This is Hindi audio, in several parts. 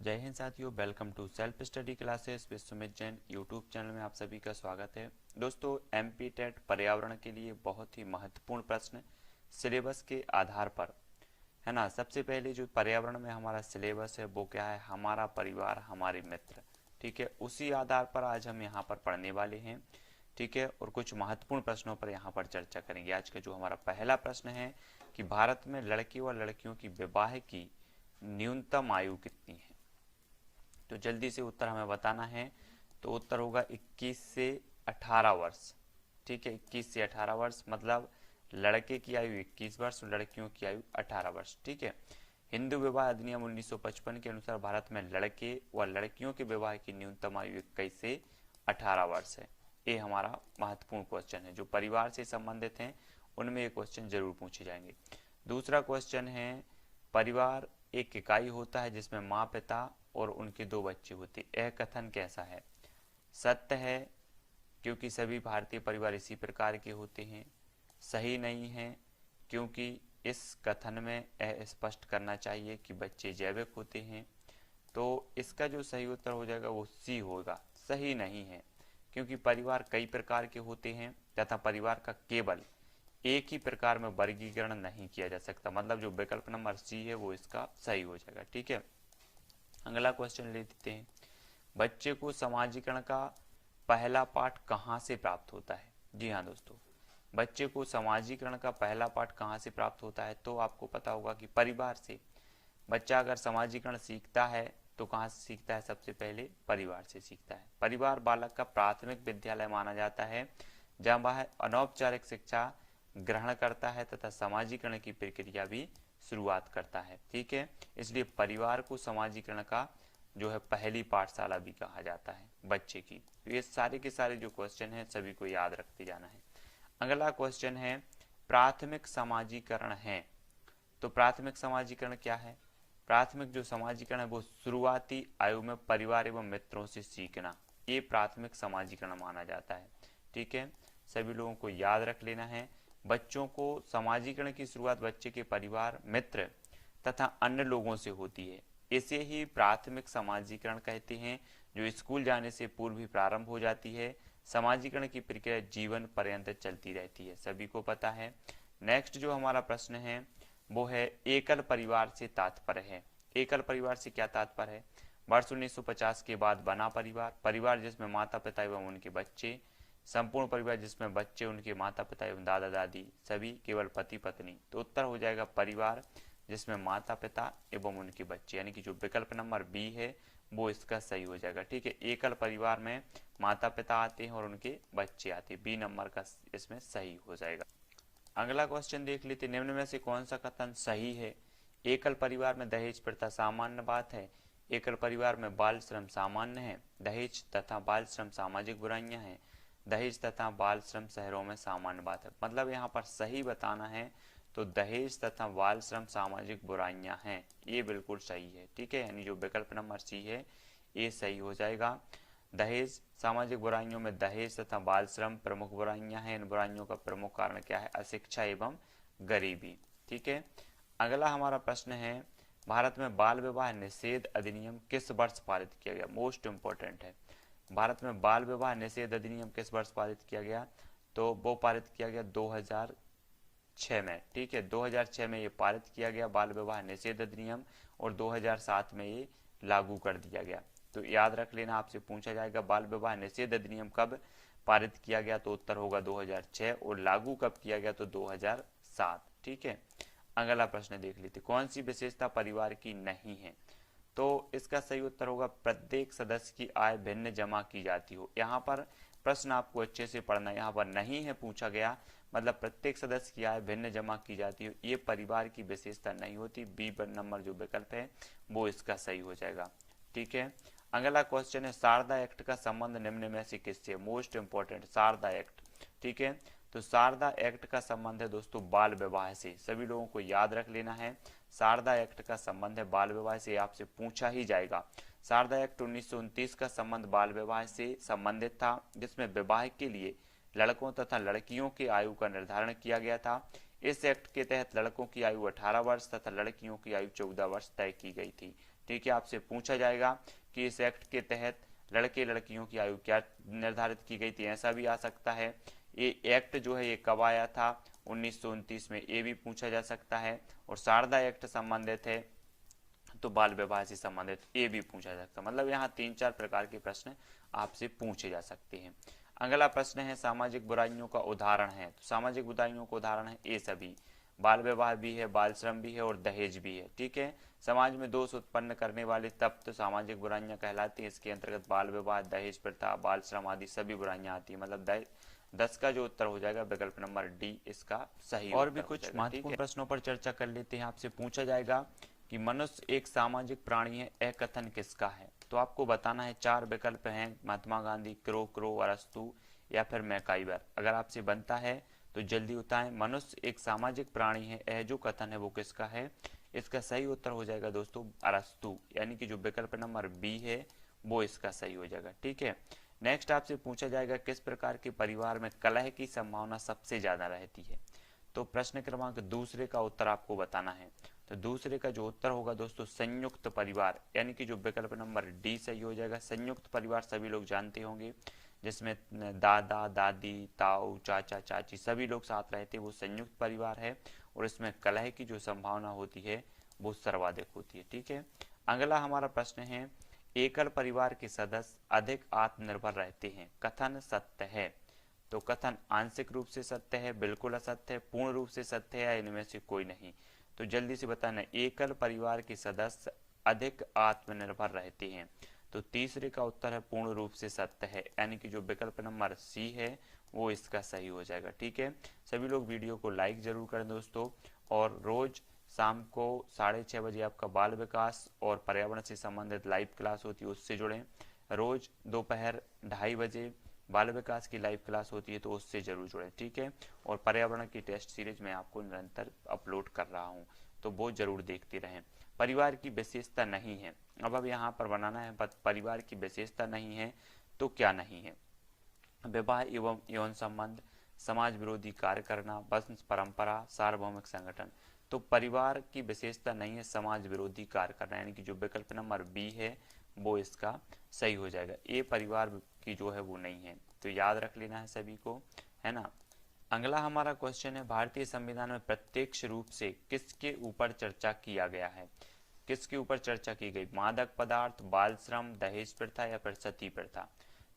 जय हिंद साथियों, welcome to self study classes with Sumit Jain YouTube channel में आप सभी का स्वागत है। दोस्तों, एमपी टेट पर्यावरण के लिए बहुत ही महत्वपूर्ण प्रश्न सिलेबस के आधार पर है ना। सबसे पहले जो पर्यावरण में हमारा सिलेबस है वो क्या है, हमारा परिवार हमारे मित्र। ठीक है, उसी आधार पर आज हम यहाँ पर पढ़ने वाले हैं। ठीक है, और कुछ महत्वपूर्ण प्रश्नों पर यहाँ पर चर्चा करेंगे। आज का जो हमारा पहला प्रश्न है कि भारत में लड़के व लड़कियों की विवाह की न्यूनतम आयु कितनी है। तो जल्दी से उत्तर हमें बताना है। तो उत्तर होगा 21 से 18 वर्ष। ठीक है, 21 से 18 वर्ष मतलब लड़के की आयु 21 वर्ष और लड़कियों की आयु 18 वर्ष। ठीक है, हिंदू विवाह अधिनियम 1955 के अनुसार भारत में लड़के व लड़कियों के विवाह की न्यूनतम आयु 21 से 18 वर्ष है। ये हमारा महत्वपूर्ण क्वेश्चन है, जो परिवार से संबंधित हैं उनमें ये क्वेश्चन जरूर पूछे जाएंगे। दूसरा क्वेश्चन है, परिवार एक इकाई होता है जिसमें माँ पिता और उनके दो बच्चे होते, यह कथन कैसा है। सत्य है, क्योंकि सभी भारतीय परिवार इसी प्रकार के होते हैं। सही नहीं है, क्योंकि इस कथन में यह स्पष्ट करना चाहिए कि बच्चे जैविक होते हैं। तो इसका जो सही उत्तर हो जाएगा वो सी होगा। सही नहीं है, क्योंकि परिवार कई प्रकार के होते हैं तथा परिवार का केवल एक ही प्रकार में वर्गीकरण नहीं किया जा सकता। मतलब जो विकल्प नंबर सी है वो इसका सही हो जाएगा। ठीक है, अगला क्वेश्चन ले लेते हैं। बच्चे को समाजीकरण का पहला पाठ कहाँ से प्राप्त होता है। जी हाँ दोस्तों, बच्चे को समाजीकरण का पहला पाठ कहाँ से प्राप्त होता है। तो आपको पता होगा कि परिवार से। बच्चा अगर समाजीकरण सीखता है तो कहाँ से सीखता है, सबसे पहले परिवार से सीखता है। परिवार बालक का प्राथमिक विद्यालय माना जाता है, जहाँ वह अनौपचारिक शिक्षा ग्रहण करता है तथा समाजीकरण की प्रक्रिया भी शुरुआत करता है। ठीक है, इसलिए परिवार को समाजीकरण का जो है पहली पाठशाला भी कहा जाता है बच्चे की। तो ये सारे के सारे जो क्वेश्चन हैं सभी को याद रखते जाना है। अगला क्वेश्चन है, प्राथमिक समाजीकरण है। तो प्राथमिक समाजीकरण क्या है। प्राथमिक जो समाजीकरण है वो शुरुआती आयु में परिवार एवं मित्रों से सीखना, ये प्राथमिक समाजीकरण माना जाता है। ठीक है, सभी लोगों को याद रख लेना है। बच्चों को समाजीकरण की शुरुआत बच्चे के परिवार, मित्र तथा अन्य लोगों से होती है। इसे ही प्राथमिक समाजीकरण कहते हैं, जो स्कूल जाने से पूर्व ही प्रारंभ हो जाती है। समाजीकरण की प्रक्रिया जीवन पर्यंत चलती रहती है, सभी को पता है। नेक्स्ट जो हमारा प्रश्न है वो है, एकल परिवार से तात्पर्य है। एकल परिवार से क्या तात्पर्य है। वर्ष 1950 के बाद बना परिवार, परिवार जिसमें माता पिता एवं उनके बच्चे, संपूर्ण परिवार जिसमें बच्चे, उनके माता पिता एवं दादा दादी सभी, केवल पति पत्नी। तो उत्तर हो जाएगा परिवार जिसमें माता पिता एवं उनके बच्चे, यानी कि जो विकल्प नंबर बी है वो इसका सही हो जाएगा। ठीक है, एकल परिवार में माता पिता आते हैं और उनके बच्चे आते हैं, बी नंबर का इसमें सही हो जाएगा। अगला क्वेश्चन देख लेते, निम्न में से कौन सा कथन सही है। एकल परिवार में दहेज प्रथा सामान्य बात है। एकल परिवार में बाल श्रम सामान्य है। दहेज तथा बाल श्रम सामाजिक बुराइयां हैं। दहेज तथा बाल श्रम शहरों में सामान्य बात है। मतलब यहाँ पर सही बताना है तो दहेज तथा बाल श्रम सामाजिक बुराइयां हैं, ये बिल्कुल सही है। ठीक है, यानी जो विकल्प नंबर सी है ये सही हो जाएगा। दहेज सामाजिक बुराइयों में दहेज तथा बाल श्रम प्रमुख बुराइयां हैं। इन बुराइयों का प्रमुख कारण क्या है, अशिक्षा एवं गरीबी। ठीक है, अगला हमारा प्रश्न है, भारत में बाल विवाह निषेध अधिनियम किस वर्ष पारित किया गया। मोस्ट इंपॉर्टेंट है, भारत में बाल विवाह निषेध अधिनियम किस वर्ष पारित किया गया। तो वो पारित किया गया 2006 में। ठीक है, 2006 में ये पारित किया गया बाल विवाह निषेध अधिनियम, और 2007 में ये लागू कर दिया गया। तो याद रख लेना, आपसे पूछा जाएगा बाल विवाह निषेध अधिनियम कब पारित किया गया, तो उत्तर होगा 2006, और लागू कब किया गया तो 2007। ठीक है, अगला प्रश्न देख लेते, कौन सी विशेषता परिवार की नहीं है। तो इसका सही उत्तर होगा, प्रत्येक सदस्य की आय भिन्न जमा की जाती हो। यहाँ पर प्रश्न आपको अच्छे से पढ़ना, यहाँ पर नहीं है पूछा गया, मतलब प्रत्येक सदस्य की आय भिन्न जमा की जाती हो, ये परिवार की विशेषता नहीं होती। बी नंबर जो विकल्प है वो इसका सही हो जाएगा। ठीक है, अगला क्वेश्चन है, शारदा एक्ट का संबंध निम्न में से किससे। Most important, Sharda act. ठीक है, तो शारदा एक्ट का संबंध है दोस्तों बाल विवाह से, सभी लोगों को याद रख लेना है। शारदा एक्ट का संबंध है बाल विवाह से, आपसे पूछा ही जाएगा। शारदा एक्ट 1929 का संबंध बाल विवाह से संबंधित था, जिसमें विवाह के लिए लड़कों तथा लड़कियों की आयु का निर्धारण किया गया था। इस एक्ट के तहत लड़कों की आयु 18 वर्ष तथा लड़कियों की आयु 14 वर्ष तय की गई थी। ठीक है, आपसे पूछा जाएगा कि इस एक्ट के तहत लड़के लड़कियों की आयु क्या निर्धारित की गई थी, ऐसा भी आ सकता है। ये एक्ट जो है ये कब आया था, 1929 में, ये भी पूछा जा सकता है। और शारदा एक्ट संबंधित है तो बाल विवाह से संबंधित ये भी पूछा जा सकता है। मतलब यहाँ 3-4 प्रकार के प्रश्न आपसे पूछे जा सकते हैं। अगला प्रश्न है सामाजिक बुराइयों का उदाहरण है। तो सामाजिक बुराइयों का उदाहरण है ये सभी, बाल विवाह भी है, बाल श्रम भी है और दहेज भी है। ठीक है, समाज में दोष उत्पन्न करने वाले तत्व तो सामाजिक बुराइयां कहलाती हैं। इसके अंतर्गत बाल विवाह, दहेज प्रथा, बाल श्रम आदि सभी बुराइयां आती हैं। मतलब 10 का जो उत्तर हो जाएगा विकल्प नंबर डी इसका सही। और भी कुछ महत्वपूर्ण प्रश्नों पर चर्चा कर लेते हैं। आपसे पूछा जाएगा कि मनुष्य एक सामाजिक प्राणी है, यह कथन किसका है। तो आपको बताना है, 4 विकल्प हैं, महात्मा गांधी, क्रो, अरस्तु या फिर मैकाइवर। अगर आपसे बनता है तो जल्दी बताएं। मनुष्य एक सामाजिक प्राणी है, यह जो कथन है वो किसका है। इसका सही उत्तर हो जाएगा दोस्तों अरस्तु, यानी कि जो विकल्प नंबर बी है वो इसका सही हो जाएगा। ठीक है, नेक्स्ट आपसे पूछा जाएगा किस प्रकार के परिवार में कलह की संभावना सबसे ज्यादा रहती है। तो प्रश्न क्रमांक दूसरे का उत्तर आपको बताना है। तो दूसरे का जो उत्तर होगा दोस्तों संयुक्त परिवार, यानी कि जो विकल्प नंबर डी सही हो जाएगा। संयुक्त परिवार सभी लोग जानते होंगे, जिसमें दादा दादी, ताऊ, चाचा चाची सभी लोग साथ रहते हैं, वो संयुक्त परिवार है। और इसमें कलह की जो संभावना होती है वो सर्वाधिक होती है। ठीक है, अगला हमारा प्रश्न है एकल परिवार के सदस्य अधिक आत्मनिर्भर रहते हैं, कथन सत्य है। तो कथन आंशिक रूप से सत्य है, बिल्कुल असत्य है, पूर्ण रूप से सत्य है या इनमें से कोई नहीं। तो जल्दी से बताना, एकल परिवार के सदस्य अधिक आत्मनिर्भर रहते हैं। तो तीसरे का उत्तर है पूर्ण रूप से सत्य है, यानी कि जो विकल्प नंबर सी है वो इसका सही हो जाएगा। ठीक है, सभी लोग वीडियो को लाइक जरूर करें दोस्तों, और रोज शाम को 6:30 बजे आपका बाल विकास और पर्यावरण से संबंधित लाइव क्लास होती है, उससे जुड़ें। रोज दोपहर 2:30 बजे बाल विकास की लाइव क्लास होती है, तो उससे जरूर जुड़ें। ठीक है, और पर्यावरण की टेस्ट सीरीज में आपको निरंतर अपलोड कर रहा हूँ, तो वो जरूर देखते रहें। परिवार की विशेषता नहीं है, अब यहाँ पर बनाना है परिवार की विशेषता नहीं है तो क्या नहीं है। विवाह एवं यौन संबंध, समाज विरोधी कार्य करना, वंश परंपरा, सार्वभौमिक संगठन। तो परिवार की विशेषता नहीं है समाज विरोधी कार्य करना, यानी कि जो विकल्प नंबर बी है वो इसका सही हो जाएगा। ये परिवार की जो है वो नहीं है, तो याद रख लेना है सभी को, है ना। अगला हमारा क्वेश्चन है भारतीय संविधान में प्रत्यक्ष रूप से किसके ऊपर चर्चा किया गया है। किसके ऊपर चर्चा की गई, मादक पदार्थ, बाल श्रम, दहेज प्रथा या फिर सती प्रथा।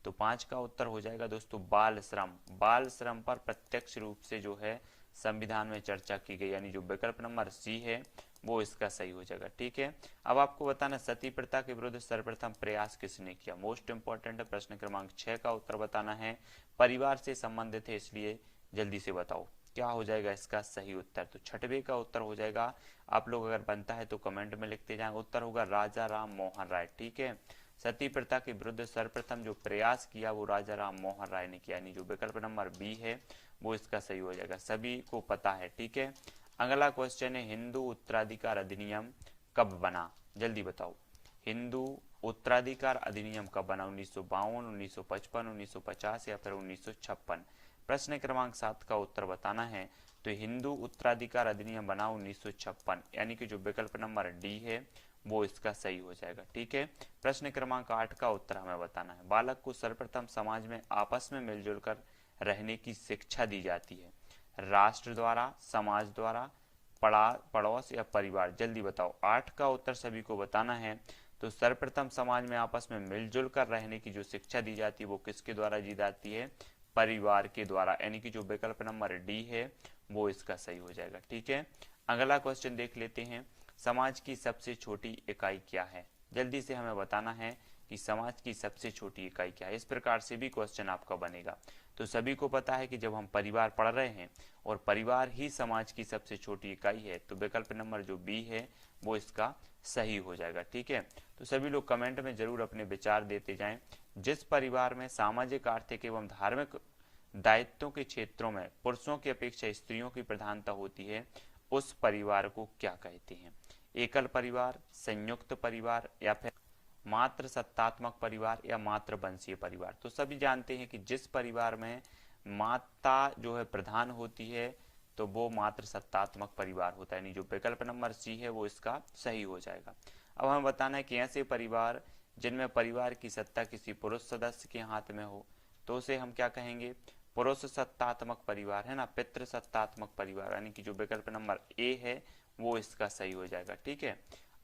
तो 5 का उत्तर हो जाएगा दोस्तों बाल श्रम। बाल श्रम पर प्रत्यक्ष रूप से जो है संविधान में चर्चा की गई, यानी जो विकल्प नंबर सी है वो इसका सही हो जाएगा। ठीक है, अब आपको बताना सती प्रथा के विरुद्ध सर्वप्रथम प्रयास किसने किया। मोस्ट इंपॉर्टेंट है, प्रश्न क्रमांक 6 का उत्तर बताना है। परिवार से संबंधित है, इसलिए जल्दी से बताओ क्या हो जाएगा इसका सही उत्तर। तो 6वें का उत्तर हो जाएगा, आप लोग अगर बनता है तो कमेंट में लिखते जाएं, उत्तर होगा राजा राम मोहन राय। ठीक है, सती प्रथा के विरुद्ध सर्वप्रथम जो प्रयास किया वो राजा राम मोहन राय ने किया, यानी जो विकल्प नंबर बी है वो इसका सही हो जाएगा, सभी को पता है। ठीक है, अगला क्वेश्चन है हिंदू उत्तराधिकार अधिनियम कब बना, जल्दी बताओ। हिंदू उत्तराधिकार अधिनियम कब बना, 1952, 1955, 1950 या फिर 1956। प्रश्न क्रमांक 7 का उत्तर बताना है। तो हिंदू उत्तराधिकार अधिनियम बना 1956, यानी कि जो विकल्प नंबर डी है वो इसका सही हो जाएगा। ठीक है, प्रश्न क्रमांक 8 का उत्तर हमें बताना है। बालक को सर्वप्रथम समाज में आपस में मिलजुल कर रहने की शिक्षा दी जाती है, राष्ट्र द्वारा, समाज द्वारा, पड़ोस या परिवार। जल्दी बताओ, 8 का उत्तर सभी को बताना है। तो सर्वप्रथम समाज में आपस में मिलजुल कर रहने की जो शिक्षा दी जाती है वो किसके द्वारा दी जाती है, परिवार के द्वारा, यानी कि जो विकल्प नंबर डी है वो इसका सही हो जाएगा। ठीक है, अगला क्वेश्चन देख लेते हैं, समाज की सबसे छोटी इकाई क्या है। जल्दी से हमें बताना है कि समाज की सबसे छोटी इकाई क्या है। इस प्रकार से भी क्वेश्चन आपका बनेगा। तो सभी को पता है कि जब हम परिवार पढ़ रहे हैं और परिवार ही समाज की सबसे छोटी इकाई है, तो विकल्प नंबर जो बी है वो इसका सही हो जाएगा। ठीक है, तो सभी लोग कमेंट में जरूर अपने विचार देते जाएं। जिस परिवार में सामाजिक, आर्थिक एवं धार्मिक दायित्वों के क्षेत्रों में पुरुषों की अपेक्षा स्त्रियों की प्रधानता होती है, उस परिवार को क्या कहते हैं। एकल परिवार, संयुक्त परिवार या फिर मात्र सत्तात्मक परिवार या मात्र वंशीय परिवार। तो सभी जानते हैं कि जिस परिवार में माता जो है प्रधान होती है तो वो मात्र सत्तात्मक परिवार होता है, यानी जो विकल्प नंबर सी है वो इसका सही हो जाएगा। अब हमें बताना है कि ऐसे परिवार जिनमें परिवार की सत्ता किसी पुरुष सदस्य के हाथ में हो तो उसे हम क्या कहेंगे, पुरुष सत्तात्मक परिवार, है ना, पितृ सत्तात्मक परिवार, यानी कि जो विकल्प नंबर ए है वो इसका सही हो जाएगा। ठीक है,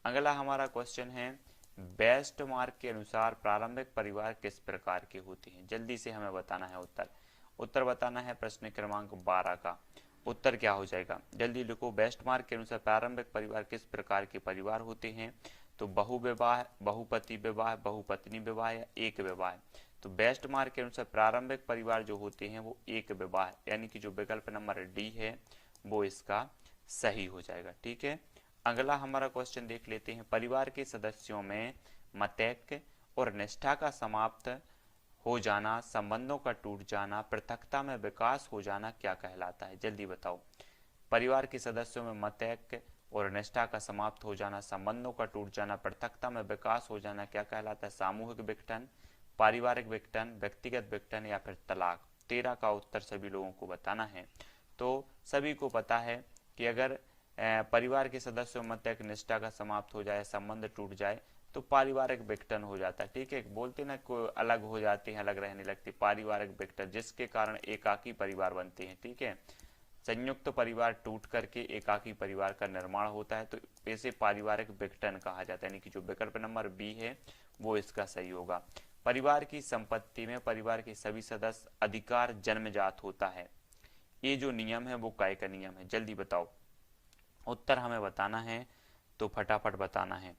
अगला हमारा क्वेश्चन है बेस्ट मार्क के अनुसार प्रारंभिक परिवार किस प्रकार के होते हैं। जल्दी से हमें बताना है उत्तर बताना है प्रश्न क्रमांक 12 का उत्तर क्या हो जाएगा, जल्दी लिखो। बेस्ट मार्क के अनुसार प्रारंभिक परिवार किस प्रकार के परिवार होते हैं, तो बहुविवाह, बहुपति विवाह, बहुपत्नी विवाह या एक विवाह। तो बेस्ट मार्क के अनुसार प्रारंभिक परिवार जो होते हैं वो एक विवाह, यानी कि जो विकल्प नंबर डी है वो इसका सही हो जाएगा। ठीक है, अगला हमारा क्वेश्चन देख लेते हैं। परिवार के सदस्यों में मतैक्य और निष्ठा का समाप्त हो जाना, संबंधों का टूट जाना, पृथकता में विकास हो जाना क्या कहलाता है, जल्दी बताओ। परिवार के सदस्यों में मतैक्य और निष्ठा का समाप्त हो जाना, संबंधों का टूट जाना, पृथकता में विकास हो जाना क्या कहलाता है, सामूहिक विघटन, पारिवारिक विघटन, व्यक्तिगत विघटन या फिर तलाक। 13 का उत्तर सभी लोगों को बताना है। तो सभी को पता है कि अगर परिवार के सदस्यों में तक निष्ठा का समाप्त हो जाए, संबंध टूट जाए तो पारिवारिक विघटन हो जाता है। ठीक है, बोलते ना कोई अलग हो जाते हैं, अलग रहने लगते, पारिवारिक विघटन, जिसके कारण एकाकी परिवार बनते हैं। ठीक है, संयुक्त परिवार टूट करके एकाकी परिवार का निर्माण होता है, तो इसे पारिवारिक विघटन कहा जाता है, यानी कि जो विकल्प नंबर बी है वो इसका सही होगा। परिवार की संपत्ति में परिवार के सभी सदस्य अधिकार जन्मजात होता है, ये जो नियम है वो काय का नियम है, जल्दी बताओ। उत्तर हमें बताना है तो फटाफट बताना है,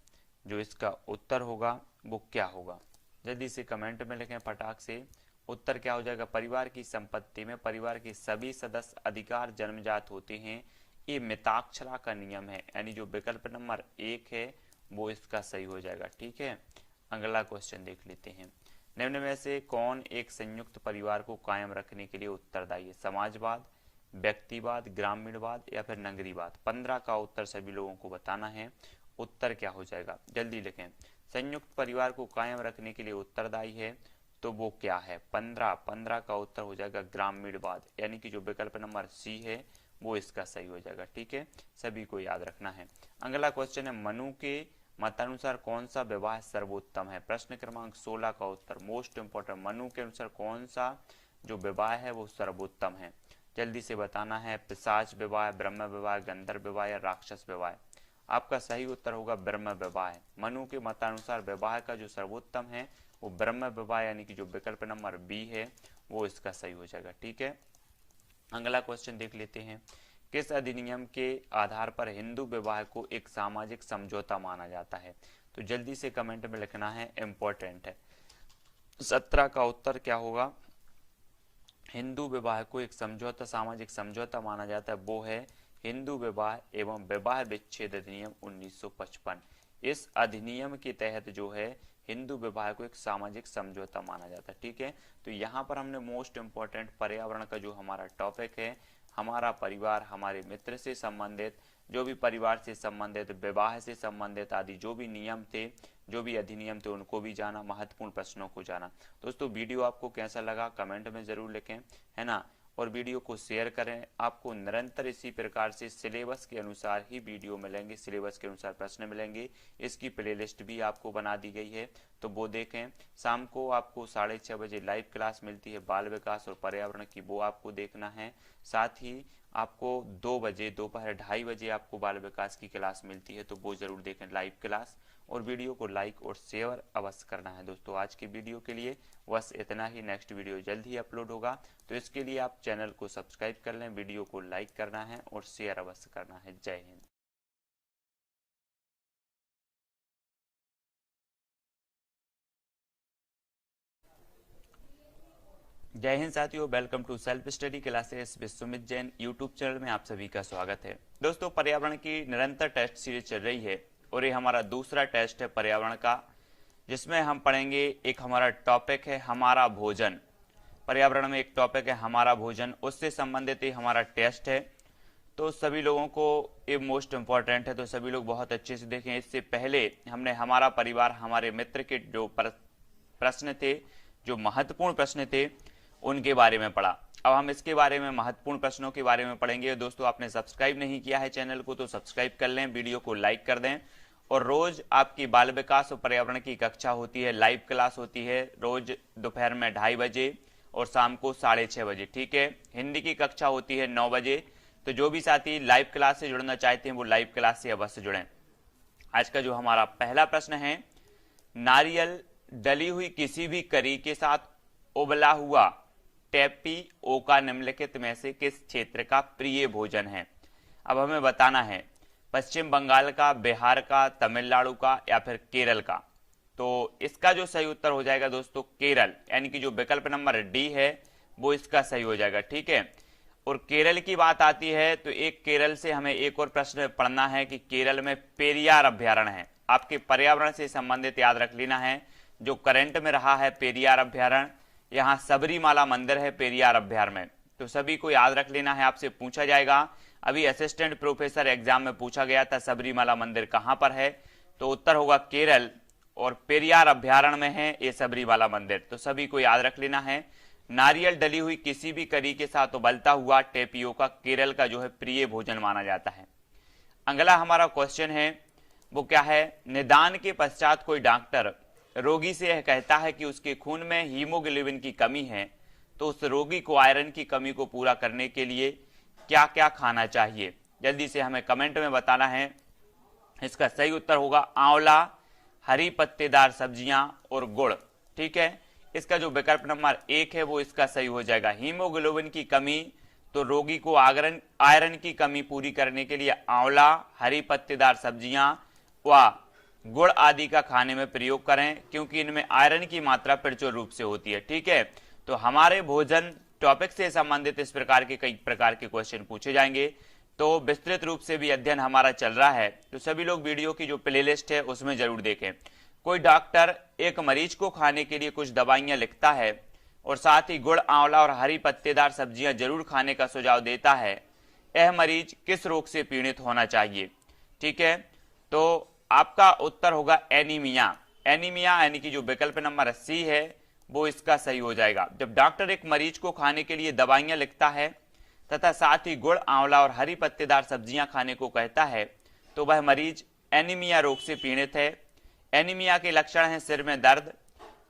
जो इसका उत्तर होगा वो क्या होगा, जल्दी से कमेंट में लिखें फटाक से। उत्तर क्या हो जाएगा, परिवार की संपत्ति में परिवार के सभी सदस्य अधिकार जन्मजात होते हैं, ये मिताक्षरा का नियम है, यानी जो विकल्प नंबर 1 है वो इसका सही हो जाएगा। ठीक है, अगला क्वेश्चन देख लेते हैं। निम्न में से कौन एक संयुक्त परिवार को कायम रखने के लिए उत्तरदायी है, समाजवाद, व्यक्तिवाद, ग्रामीणवाद या फिर नगरीवाद। 15 का उत्तर सभी लोगों को बताना है। उत्तर क्या हो जाएगा, जल्दी लिखें। संयुक्त परिवार को कायम रखने के लिए उत्तरदायी है तो वो क्या है, 15 का उत्तर हो जाएगा ग्रामीणवाद, यानी कि जो विकल्प नंबर सी है वो इसका सही हो जाएगा। ठीक है, सभी को याद रखना है। अगला क्वेश्चन है मनु के मतानुसार कौन सा विवाह सर्वोत्तम है। प्रश्न क्रमांक 16 का उत्तर मोस्ट इंपोर्टेंट, मनु के अनुसार कौन सा जो विवाह है वो सर्वोत्तम है, जल्दी से बताना है। पिशाच विवाह, ब्रह्म विवाह, गंधर्व विवाह या राक्षस विवाह। आपका सही उत्तर होगा ब्रह्म विवाह। मनु के मतानुसार विवाह का जो सर्वोत्तम है वो ब्रह्म विवाह, यानी कि जो विकल्प नंबर बी है वो इसका सही हो जाएगा। ठीक है, अगला क्वेश्चन देख लेते हैं। किस अधिनियम के आधार पर हिंदू विवाह को एक सामाजिक समझौता माना जाता है, तो जल्दी से कमेंट में लिखना है, इंपॉर्टेंट है। 17 का उत्तर क्या होगा, हिंदू विवाह को एक समझौता, सामाजिक समझौता माना जाता है, वो है हिंदू विवाह एवं विवाह विच्छेद अधिनियम 1955। इस अधिनियम के तहत जो है हिंदू विवाह को एक सामाजिक समझौता माना जाता है। ठीक है, तो यहाँ पर हमने मोस्ट इंपॉर्टेंट पर्यावरण का जो हमारा टॉपिक है, हमारा परिवार, हमारे मित्र से संबंधित, जो भी परिवार से संबंधित, विवाह से संबंधित आदि जो भी नियम थे, जो भी अधिनियम थे, उनको भी जाना, महत्वपूर्ण प्रश्नों को जाना। दोस्तों वीडियो आपको कैसा लगा कमेंट में जरूर लिखें, है ना, और वीडियो को शेयर करें। आपको निरंतर इसी प्रकार से सिलेबस के अनुसार ही वीडियो मिलेंगे, सिलेबस के अनुसार प्रश्न मिलेंगे। इसकी प्लेलिस्ट भी आपको बना दी गई है, तो वो देखें। शाम को आपको 6:30 बजे लाइव क्लास मिलती है बाल विकास और पर्यावरण की, वो आपको देखना है। साथ ही आपको 2 बजे, दोपहर 2:30 बजे आपको बाल विकास की क्लास मिलती है, तो वो जरूर देखें लाइव क्लास, और वीडियो को लाइक और शेयर अवश्य करना है। दोस्तों आज की वीडियो के लिए बस इतना ही, नेक्स्ट वीडियो जल्द ही अपलोड होगा, तो इसके लिए आप चैनल को सब्सक्राइब कर लें, वीडियो को लाइक करना है और शेयर अवश्य करना है। जय हिंद। जय हिंद साथियों, welcome to self study classes with Sumit Jain YouTube channel में आप सभी का स्वागत है। दोस्तों पर्यावरण की निरंतर टेस्ट सीरीज चल रही है और ये हमारा दूसरा टेस्ट है पर्यावरण का, जिसमें हम पढ़ेंगे, एक हमारा टॉपिक है हमारा भोजन। पर्यावरण में एक टॉपिक है हमारा भोजन, उससे संबंधित ही हमारा टेस्ट है, तो सभी लोगों को ये मोस्ट इंपॉर्टेंट है, तो सभी लोग बहुत अच्छे से देखें। इससे पहले हमने हमारा परिवार, हमारे मित्र के जो प्रश्न थे, जो महत्वपूर्ण प्रश्न थे, उनके बारे में पढ़ा। अब हम इसके बारे में, महत्वपूर्ण प्रश्नों के बारे में पढ़ेंगे। दोस्तों आपने सब्सक्राइब नहीं किया है चैनल को तो सब्सक्राइब कर लें, वीडियो को लाइक कर दें और रोज आपकी बाल विकास और पर्यावरण की कक्षा होती है, लाइव क्लास होती है रोज दोपहर में 2:30 बजे और शाम को 6:30 बजे। ठीक है, हिंदी की कक्षा होती है 9 बजे। तो जो भी साथी लाइव क्लास से जुड़ना चाहते हैं वो लाइव क्लास से अवश्य जुड़ें। आज का जो हमारा पहला प्रश्न है, नारियल डली हुई किसी भी करी के साथ उबला हुआ टेपिओका निम्नलिखित में से किस क्षेत्र का प्रिय भोजन है? अब हमें बताना है पश्चिम बंगाल का, बिहार का, तमिलनाडु का या फिर केरल का। तो इसका जो सही उत्तर हो जाएगा दोस्तों केरल, यानी कि जो विकल्प नंबर डी है वो इसका सही हो जाएगा। ठीक है, और केरल की बात आती है तो एक केरल से हमें एक और प्रश्न पढ़ना है कि केरल में पेरियार अभ्यारण्य है। आपके पर्यावरण से संबंधित याद रख लेना है, जो करंट में रहा है पेरियार अभ्यारण्य। यहाँ सबरीमाला मंदिर है पेरियार अभ्यारण्य में, तो सभी को याद रख लेना है, आपसे पूछा जाएगा। अभी असिस्टेंट प्रोफेसर एग्जाम में पूछा गया था सबरीमाला मंदिर कहां पर है, तो उत्तर होगा केरल, और पेरियार अभ्यारण्य में है ये सबरीमाला मंदिर। तो सभी को याद रख लेना है, नारियल डली हुई किसी भी करी के साथ उबलता हुआ टेपिओका केरल का जो है प्रिय भोजन माना जाता है। अगला हमारा क्वेश्चन है वो क्या है, निदान के पश्चात कोई डॉक्टर रोगी से यह कहता है कि उसके खून में हीमोग्लोबिन की कमी है, तो उस रोगी को आयरन की कमी को पूरा करने के लिए क्या क्या खाना चाहिए? जल्दी से हमें कमेंट में बताना है। इसका सही उत्तर होगा आंवला, हरी पत्तेदार सब्जियां और गुड़। ठीक है, इसका जो विकल्प नंबर 1 है वो इसका सही हो जाएगा। हीमोग्लोबिन की कमी, तो रोगी को आयरन की कमी पूरी करने के लिए आंवला, हरी पत्तेदार सब्जियां व गुड़ आदि का खाने में प्रयोग करें, क्योंकि इनमें आयरन की मात्रा प्रचुर रूप से होती है। ठीक है, तो हमारे भोजन टॉपिक से संबंधित इस प्रकार के कई प्रकार के क्वेश्चन पूछे जाएंगे। तो विस्तृत रूप से भी अध्ययन हमारा चल रहा है, तो सभी लोग वीडियो की जो प्लेलिस्ट है उसमें जरूर देखें। कोई डॉक्टर एक मरीज को खाने के लिए कुछ दवाइयां लिखता है और साथ ही गुड़, आंवला और हरी पत्तेदार सब्जियां जरूर खाने का सुझाव देता है। यह मरीज किस रोग से पीड़ित होना चाहिए? ठीक है, तो आपका उत्तर होगा एनीमिया। एनीमिया यानी कि जो विकल्प नंबर सी है वो इसका सही हो जाएगा। जब डॉक्टर एक मरीज को खाने के लिए दवाइयां लिखता है तथा साथ ही गुड़, आंवला और हरी पत्तेदार सब्जियां खाने को कहता है, तो वह मरीज एनीमिया रोग से पीड़ित है। एनीमिया के लक्षण हैं सिर में दर्द,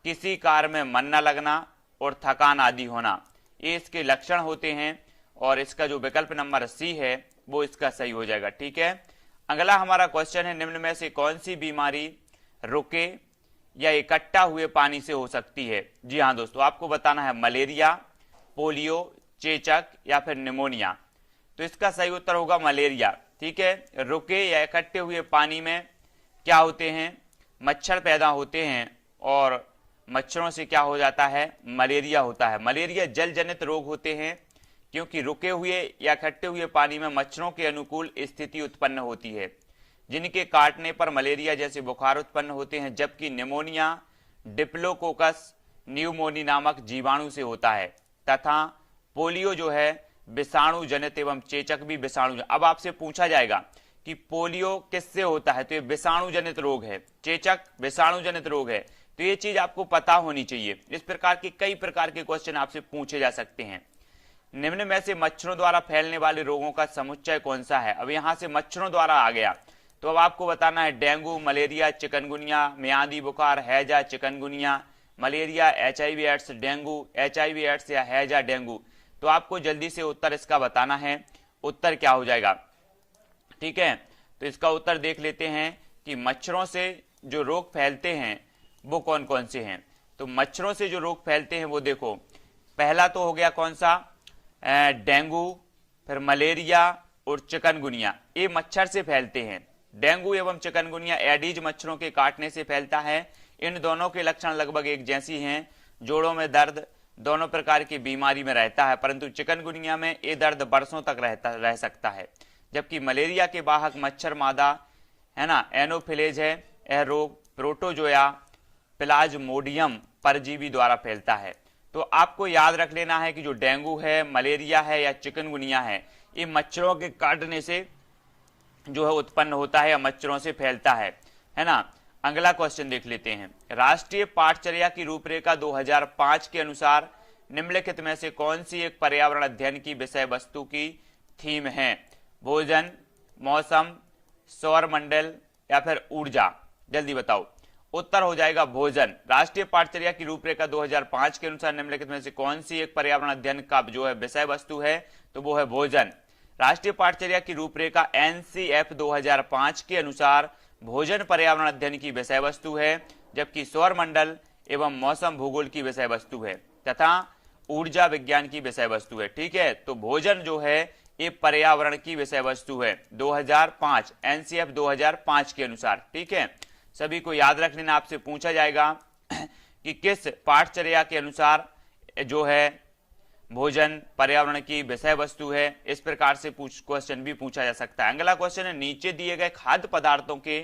किसी कार्य में मन न लगना और थकान आदि होना, ये इसके लक्षण होते हैं। और इसका जो विकल्प नंबर सी है वो इसका सही हो जाएगा। ठीक है, अगला हमारा क्वेश्चन है, निम्न में से कौन सी बीमारी रुके या इकट्ठा हुए पानी से हो सकती है? जी हाँ दोस्तों, आपको बताना है मलेरिया, पोलियो, चेचक या फिर निमोनिया। तो इसका सही उत्तर होगा मलेरिया। ठीक है, रुके या इकट्ठे हुए पानी में क्या होते हैं? मच्छर पैदा होते हैं और मच्छरों से क्या हो जाता है? मलेरिया होता है। मलेरिया जल जनित रोग होते हैं, क्योंकि रुके हुए या इकट्ठे हुए पानी में मच्छरों के अनुकूल स्थिति उत्पन्न होती है, जिनके काटने पर मलेरिया जैसे बुखार उत्पन्न होते हैं। जबकि निमोनिया डिप्लोकोकस न्यूमोनी नामक जीवाणु से होता है, तथा पोलियो जो है विषाणु जनित एवं चेचक भी विषाणु। अब आपसे पूछा जाएगा कि पोलियो किससे होता है, तो ये विषाणु जनित रोग है, चेचक विषाणु जनित रोग है। तो ये चीज आपको पता होनी चाहिए। इस प्रकार के कई प्रकार के क्वेश्चन आपसे पूछे जा सकते हैं। निम्न में से मच्छरों द्वारा फैलने वाले रोगों का समुच्चय कौन सा है? अब यहां से मच्छरों द्वारा आ गया, तो अब आपको बताना है डेंगू, मलेरिया, चिकनगुनिया, मियादी बुखार, हैजा, chikungunya, malaria, HIV AIDS, dengue, HIV AIDS या हैजा डेंगू। तो आपको जल्दी से उत्तर इसका बताना है, उत्तर क्या हो जाएगा? ठीक है, तो इसका उत्तर देख लेते हैं कि मच्छरों से जो रोग फैलते हैं वो कौन कौन से हैं। तो मच्छरों से जो रोग फैलते हैं वो देखो, पहला तो हो गया कौन सा? डेंगू, फिर मलेरिया और चिकनगुनिया, ये मच्छर से फैलते हैं। डेंगू एवं चिकनगुनिया एडीज मच्छरों के काटने से फैलता है। इन दोनों के लक्षण लगभग एक जैसी हैं, जोड़ों में दर्द, दोनों प्रकार की बीमारी में रहता है, परंतु चिकनगुनिया में ये दर्द बरसों तक रह सकता है। जबकि मलेरिया के वाहक मच्छर मादा है ना, एनोफिलेज है, यह रोग प्रोटोजोया प्लाज्मोडियम परजीवी द्वारा फैलता है। तो आपको याद रख लेना है कि जो डेंगू है, मलेरिया है या चिकनगुनिया है, ये मच्छरों के काटने से जो है उत्पन्न होता है या मच्छरों से फैलता है ना। अगला क्वेश्चन देख लेते हैं, राष्ट्रीय पाठचर्या की रूपरेखा 2005 के अनुसार निम्नलिखित में से कौन सी एक पर्यावरण अध्ययन की विषय वस्तु की थीम है? भोजन, मौसम, सौर मंडल या फिर ऊर्जा? जल्दी बताओ। उत्तर हो जाएगा भोजन। राष्ट्रीय पाठचर्या की रूपरेखा 2005 के अनुसार निम्नलिखित में से कौन सी एक पर्यावरण अध्ययन का जो है विषय वस्तु है? तो वो है भोजन। राष्ट्रीय पाठचर्या की रूपरेखा एनसीएफ 2005 के अनुसार भोजन पर्यावरण अध्ययन की विषय वस्तु है, जबकि सौर मंडल एवं मौसम भूगोल की विषय वस्तु है तथा ऊर्जा विज्ञान की विषय वस्तु है। ठीक है, तो भोजन जो है ये पर्यावरण की विषय वस्तु है 2005, एनसीएफ 2005 के अनुसार। ठीक है, सभी को याद रख लेना, आपसे पूछा जाएगा कि किस पाठचर्या के अनुसार जो है भोजन पर्यावरण की विषय वस्तु है। इस प्रकार से क्वेश्चन भी पूछा जा सकता है। अगला क्वेश्चन है, नीचे दिए गए खाद्य पदार्थों के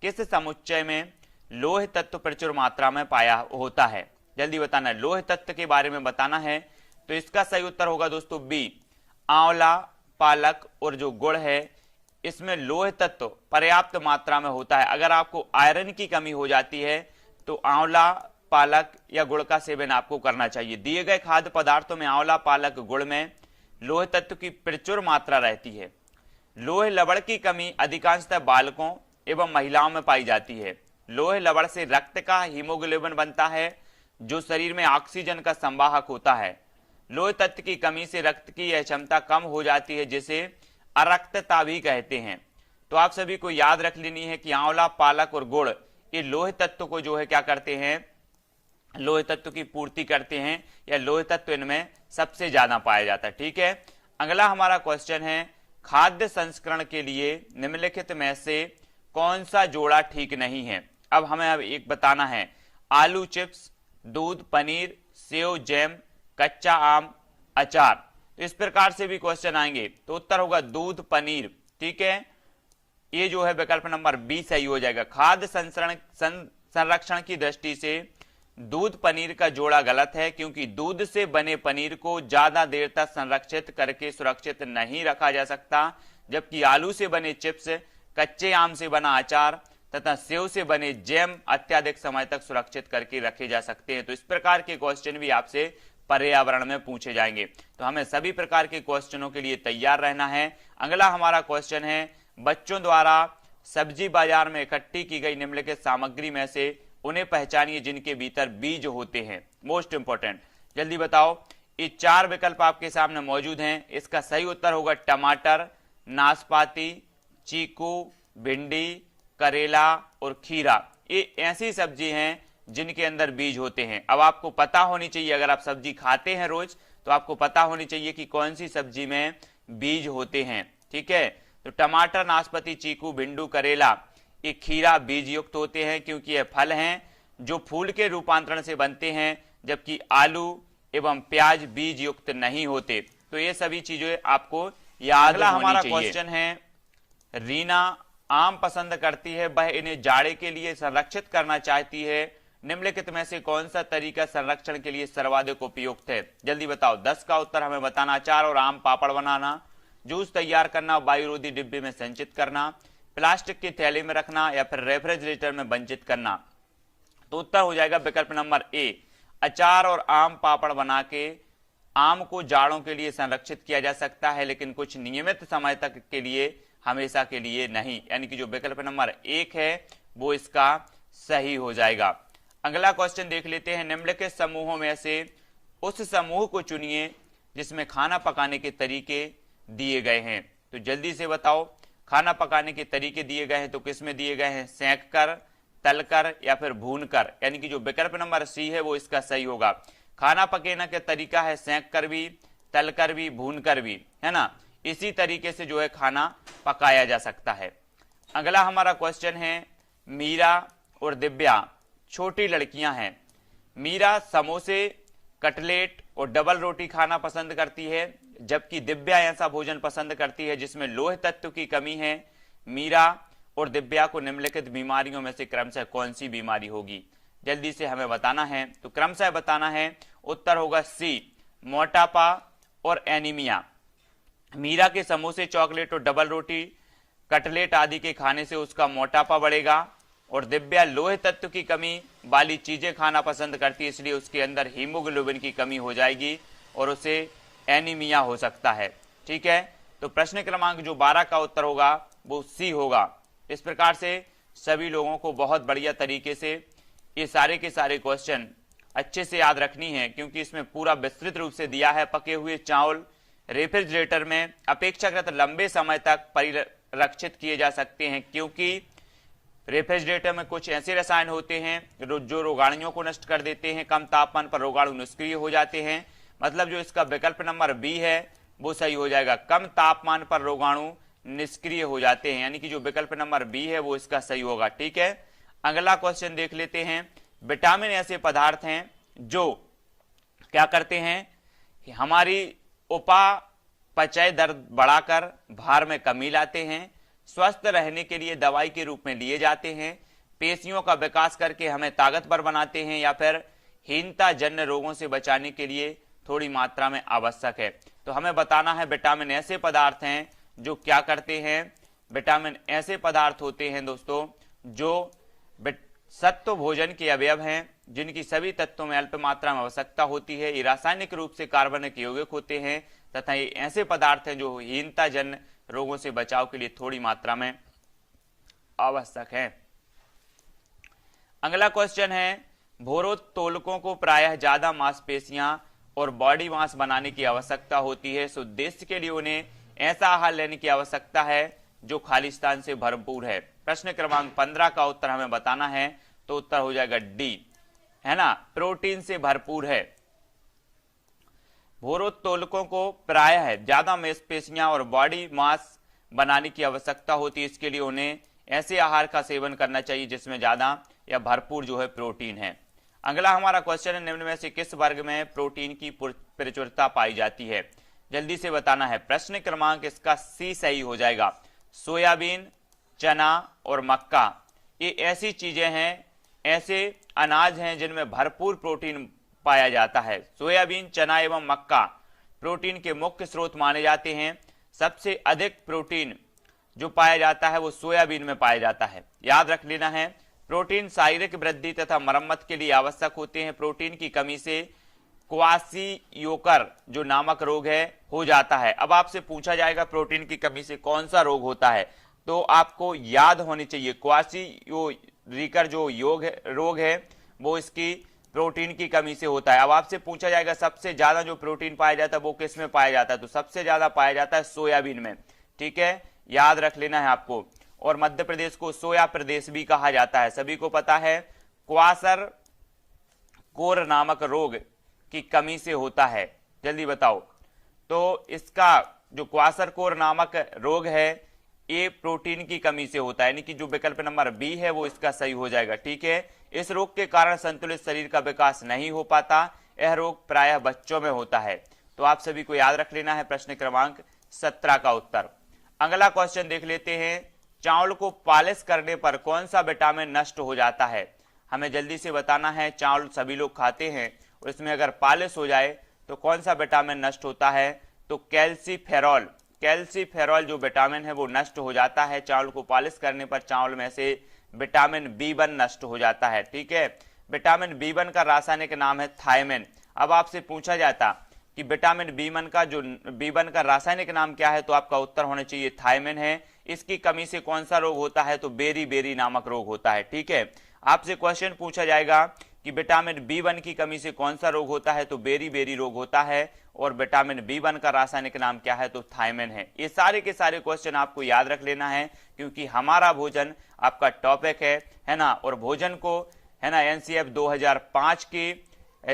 किस समुच्चय में लौह तत्व प्रचुर मात्रा में पाया होता है? जल्दी बताना है, लौह तत्व के बारे में बताना है। तो इसका सही उत्तर होगा दोस्तों बी, आंवला, पालक और जो गुड़ है इसमें लौह तत्व पर्याप्त मात्रा में होता है। अगर आपको आयरन की कमी हो जाती है तो आंवला, पालक या गुड़ का सेवन आपको करना चाहिए। दिए गए खाद्य पदार्थों में आंवला, पालक, गुड़ में लौह तत्व की प्रचुर मात्रा रहती है। लौह लवण की कमी अधिकांशतः बालकों एवं महिलाओं में पाई जाती है। लौह लवण से रक्त का हीमोग्लोबिन बनता है जो शरीर में ऑक्सीजन का संवाहक होता है। लौह तत्व की कमी से रक्त की यह क्षमता कम हो जाती है जिसे अरक्तता भी कहते हैं। तो आप सभी को याद रख लेनी है कि आंवला, पालक और गुड़ ये लौह तत्व को जो है क्या करते हैं, लौह तत्व की पूर्ति करते हैं या लौह तत्व इनमें सबसे ज्यादा पाया जाता है। ठीक है, अगला हमारा क्वेश्चन है, खाद्य संस्करण के लिए निम्नलिखित में से कौन सा जोड़ा ठीक नहीं है? अब हमें एक बताना है, आलू चिप्स, दूध, पनीर, सेव, जैम, कच्चा आम, अचार। तो इस प्रकार से भी क्वेश्चन आएंगे। तो उत्तर होगा दूध, पनीर। ठीक है, ये जो है विकल्प नंबर बी सही हो जाएगा। खाद्य संरक्षण की दृष्टि से दूध पनीर का जोड़ा गलत है, क्योंकि दूध से बने पनीर को ज्यादा देर तक संरक्षित करके सुरक्षित नहीं रखा जा सकता, जबकि आलू से बने चिप्स, कच्चे आम से बना अचार तथा सेव से बने जैम अत्यधिक समय तक सुरक्षित करके रखे जा सकते हैं। तो इस प्रकार के क्वेश्चन भी आपसे पर्यावरण में पूछे जाएंगे, तो हमें सभी प्रकार के क्वेश्चनों के लिए तैयार रहना है। अगला हमारा क्वेश्चन है, बच्चों द्वारा सब्जी बाजार में इकट्ठी की गई निम्नलिखित सामग्री में से उन्हें पहचानिए जिनके भीतर बीज होते हैं। मोस्ट इंपोर्टेंट, जल्दी बताओ। ये चार विकल्प आपके सामने मौजूद हैं। इसका सही उत्तर होगा टमाटर, नाशपाती, चीकू, भिंडी, करेला और खीरा। ये ऐसी सब्जी हैं जिनके अंदर बीज होते हैं। अब आपको पता होनी चाहिए, अगर आप सब्जी खाते हैं रोज तो आपको पता होनी चाहिए कि कौन सी सब्जी में बीज होते हैं। ठीक है, तो टमाटर, नाशपाती, चीकू, भिंडू, करेला, ये खीरा बीज युक्त होते हैं क्योंकि ये फल हैं जो फूल के रूपांतरण से बनते हैं, जबकि आलू एवं प्याज बीज युक्त नहीं होते। तो ये सभी चीजें आपको याद होनी चाहिए। हमारा क्वेश्चन है, रीना आम पसंद करती है, वह इन्हें जाड़े के लिए संरक्षित करना चाहती है। निम्नलिखित में से कौन सा तरीका संरक्षण के लिए सर्वाधिक उपयुक्त है? जल्दी बताओ। 10 का उत्तर हमें बताना। अचार और आम पापड़ बनाना, जूस तैयार करना, वायुरोधी डिब्बे में संचित करना, प्लास्टिक की थैली में रखना या फिर रेफ्रिजरेटर में बंचित करना। तो उत्तर हो जाएगा विकल्प नंबर ए, अचार और आम पापड़ बना के आम को जाड़ों के लिए संरक्षित किया जा सकता है, लेकिन कुछ नियमित समय तक के लिए, हमेशा के लिए नहीं। यानी कि जो विकल्प नंबर 1 है वो इसका सही हो जाएगा। अगला क्वेश्चन देख लेते हैं, निम्नलिखित समूहों में से उस समूह को चुनिए जिसमें खाना पकाने के तरीके दिए गए हैं। तो जल्दी से बताओ, खाना पकाने के तरीके दिए गए हैं तो किसमें दिए गए हैं? सेंक कर, तलकर या फिर भूनकर। यानी कि जो विकल्प नंबर सी है वो इसका सही होगा। खाना पकाने का तरीका है सेंक कर भी, तलकर भी, भूनकर भी, है ना। इसी तरीके से जो है खाना पकाया जा सकता है। अगला हमारा क्वेश्चन है, मीरा और दिव्या छोटी लड़कियां हैं। मीरा समोसे, कटलेट और डबल रोटी खाना पसंद करती है, जबकि दिव्या ऐसा भोजन पसंद करती है जिसमें लौह तत्व की कमी है। मीरा और दिव्या को निम्नलिखित बीमारियों में से क्रमशः कौन सी बीमारी होगी? जल्दी से हमें बताना है, तो क्रमशः बताना है। उत्तर होगा सी, मोटापा और एनीमिया। मीरा के समोसे, चॉकलेट और डबल रोटी, कटलेट आदि के खाने से उसका मोटापा बढ़ेगा, और दिव्या लोहे तत्व की कमी वाली चीजें खाना पसंद करती है, इसलिए उसके अंदर हीमोग्लोबिन की कमी हो जाएगी और उसे एनीमिया हो सकता है। ठीक है, तो प्रश्न क्रमांक जो 12 का उत्तर होगा वो सी होगा। इस प्रकार से सभी लोगों को बहुत बढ़िया तरीके से ये सारे के सारे क्वेश्चन अच्छे से याद रखनी है, क्योंकि इसमें पूरा विस्तृत रूप से दिया है। पके हुए चावल रेफ्रिजरेटर में अपेक्षाकृत लंबे समय तक परिरक्षित किए जा सकते हैं, क्योंकि रेफ्रिजरेटर में कुछ ऐसे रसायन होते हैं जो रोगाणुओं को नष्ट कर देते हैं। कम तापमान पर रोगाणु निष्क्रिय हो जाते हैं। मतलब जो इसका विकल्प नंबर बी है वो सही हो जाएगा, कम तापमान पर रोगाणु निष्क्रिय हो जाते हैं, यानी कि जो विकल्प नंबर बी है वो इसका सही होगा। ठीक है, अगला क्वेश्चन देख लेते हैं। विटामिन ऐसे पदार्थ हैं जो क्या करते हैं, हमारी उपापचय दर बढ़ाकर भार में कमी लाते हैं, स्वस्थ रहने के लिए दवाई के रूप में लिए जाते हैं, पेशियों का विकास करके हमें ताकतवर बनाते हैं, या फिर हीनता जन्य रोगों से बचाने के लिए थोड़ी मात्रा में आवश्यक है। तो हमें बताना है विटामिन ऐसे पदार्थ हैं जो क्या करते हैं। विटामिन ऐसे पदार्थ होते हैं दोस्तों जो सत्व भोजन के अवयव हैं, जिनकी सभी तत्वों में अल्प मात्रा में आवश्यकता होती है। ये रासायनिक रूप से कार्बनिक यौगिक होते हैं तथा ये ऐसे पदार्थ हैं जो हीनता जन्य रोगों से बचाव के लिए थोड़ी मात्रा में आवश्यक है। अगला क्वेश्चन है, भारोत्तोलकों को प्रायः ज्यादा मांसपेशियां और बॉडी मास बनाने की आवश्यकता होती है। इस उद्देश्य के लिए उन्हें ऐसा आहार लेने की आवश्यकता है जो खालिस्तान से भरपूर है। प्रश्न क्रमांक 15 का उत्तर हमें बताना है, तो उत्तर हो जाएगा डी, है ना, प्रोटीन से भरपूर है। भारोत्तोलकों को प्रायः ज्यादा मांसपेशियां और बॉडी मास बनाने की आवश्यकता होती है। इसके लिए उन्हें ऐसे आहार का सेवन करना चाहिए जिसमें ज्यादा या भरपूर जो है प्रोटीन है। अगला हमारा क्वेश्चन है, निम्न में से किस वर्ग में प्रोटीन की प्रचुरता पाई जाती है, जल्दी से बताना है। प्रश्न क्रमांक इसका सी सही हो जाएगा। सोयाबीन, चना और मक्का ये ऐसी चीजें हैं, ऐसे अनाज हैं जिनमें भरपूर प्रोटीन पाया जाता है। सोयाबीन, चना एवं मक्का प्रोटीन के मुख्य स्रोत माने जाते हैं। सबसे अधिक प्रोटीन जो पाया जाता है वो सोयाबीन में पाया जाता है। याद रख लेना है, प्रोटीन शारीरिक वृद्धि तथा मरम्मत के लिए आवश्यक होते हैं। प्रोटीन की कमी से क्वाशियोकर जो नामक रोग है हो जाता है। अब आपसे पूछा जाएगा प्रोटीन की कमी से कौन सा रोग होता है, तो आपको याद होनी चाहिए क्वाशियोकर जो रोग है वो इसकी प्रोटीन की कमी से होता है। अब आपसे पूछा जाएगा सबसे ज्यादा जो प्रोटीन पाया जाता है वो किस में पाया जाता है, तो सबसे ज्यादा पाया जाता है सोयाबीन में। ठीक है, याद रख लेना है आपको। और मध्य प्रदेश को सोया प्रदेश भी कहा जाता है, सभी को पता है। क्वाशरकोर नामक रोग की कमी से होता है, जल्दी बताओ। तो इसका जो क्वाशरकोर नामक रोग है ये प्रोटीन की कमी से होता है, यानी कि जो विकल्प नंबर बी है वो इसका सही हो जाएगा। ठीक है, इस रोग के कारण संतुलित शरीर का विकास नहीं हो पाता। यह रोग प्रायः बच्चों में होता है। तो आप सभी को याद रख लेना है प्रश्न क्रमांक 17 का उत्तर। अगला क्वेश्चन देख लेते हैं, चावल को पॉलिश करने पर कौन सा विटामिन नष्ट हो जाता है, हमें जल्दी से बताना है। चावल सभी लोग खाते हैं और इसमें अगर पॉलिश हो जाए तो कौन सा विटामिन नष्ट होता है, तो कैल्सीफेरॉल जो विटामिन है वो नष्ट हो जाता है। चावल को पॉलिश करने पर चावल में से विटामिन B1 नष्ट हो जाता है। ठीक है, विटामिन B1 का रासायनिक नाम है थायमिन। अब आपसे पूछा जाता कि विटामिन B1 का रासायनिक नाम क्या है, तो आपका उत्तर होना चाहिए थायमिन है। इसकी कमी से कौन सा रोग होता है, तो बेरी नामक रोग होता है। ठीक है, आपसे क्वेश्चन पूछा जाएगा कि विटामिन B1 की कमी से कौन सा रोग होता है, तो बेरी रोग होता है। और विटामिन B1 का रासायनिक नाम क्या है, तो थायमिन है। ये सारे के सारे क्वेश्चन आपको याद रख लेना है, क्योंकि हमारा भोजन आपका टॉपिक है ना, और भोजन को है ना NCF 2005 के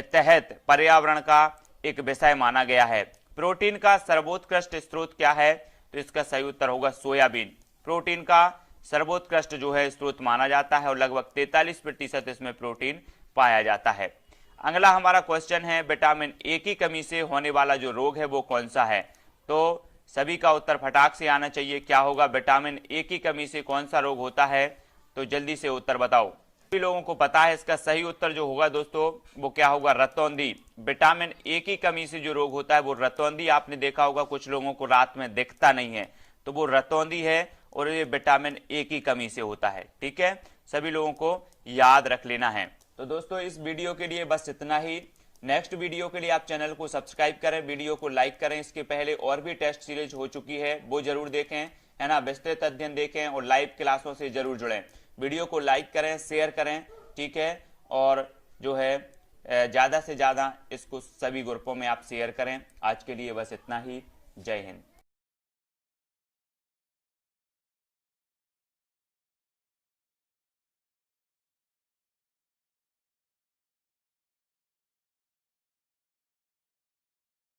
तहत पर्यावरण का एक विषय माना गया है। प्रोटीन का सर्वोत्कृष्ट स्रोत क्या है, तो इसका सही उत्तर होगा सोयाबीन। प्रोटीन का सर्वोत्कृष्ट जो है स्रोत माना जाता है और लगभग 43% इसमें प्रोटीन पाया जाता है। अगला हमारा क्वेश्चन है, विटामिन ए की कमी से होने वाला जो रोग है वो कौन सा है, तो सभी का उत्तर फटाक से आना चाहिए। क्या होगा, विटामिन ए की कमी से कौन सा रोग होता है, तो जल्दी से उत्तर बताओ। सभी लोगों को पता है इसका सही उत्तर जो होगा दोस्तों वो क्या होगा, रतौंधी। विटामिन ए की कमी से जो रोग होता है वो रतौंधी। आपने देखा होगा कुछ लोगों को रात में दिखता नहीं है, तो वो रतौंधी है और ये विटामिन ए की कमी से होता है। ठीक है, सभी लोगों को याद रख लेना है। तो दोस्तों इस वीडियो के लिए बस इतना ही। नेक्स्ट वीडियो के लिए आप चैनल को सब्सक्राइब करें, वीडियो को लाइक करें। इसके पहले और भी टेस्ट सीरीज हो चुकी है, वो जरूर देखें, है ना, विस्तृत अध्ययन देखें और लाइव क्लासों से जरूर जुड़ें। वीडियो को लाइक करें, शेयर करें, ठीक है, और जो है ज़्यादा से ज़्यादा इसको सभी ग्रुपों में आप शेयर करें। आज के लिए बस इतना ही। जय हिंद।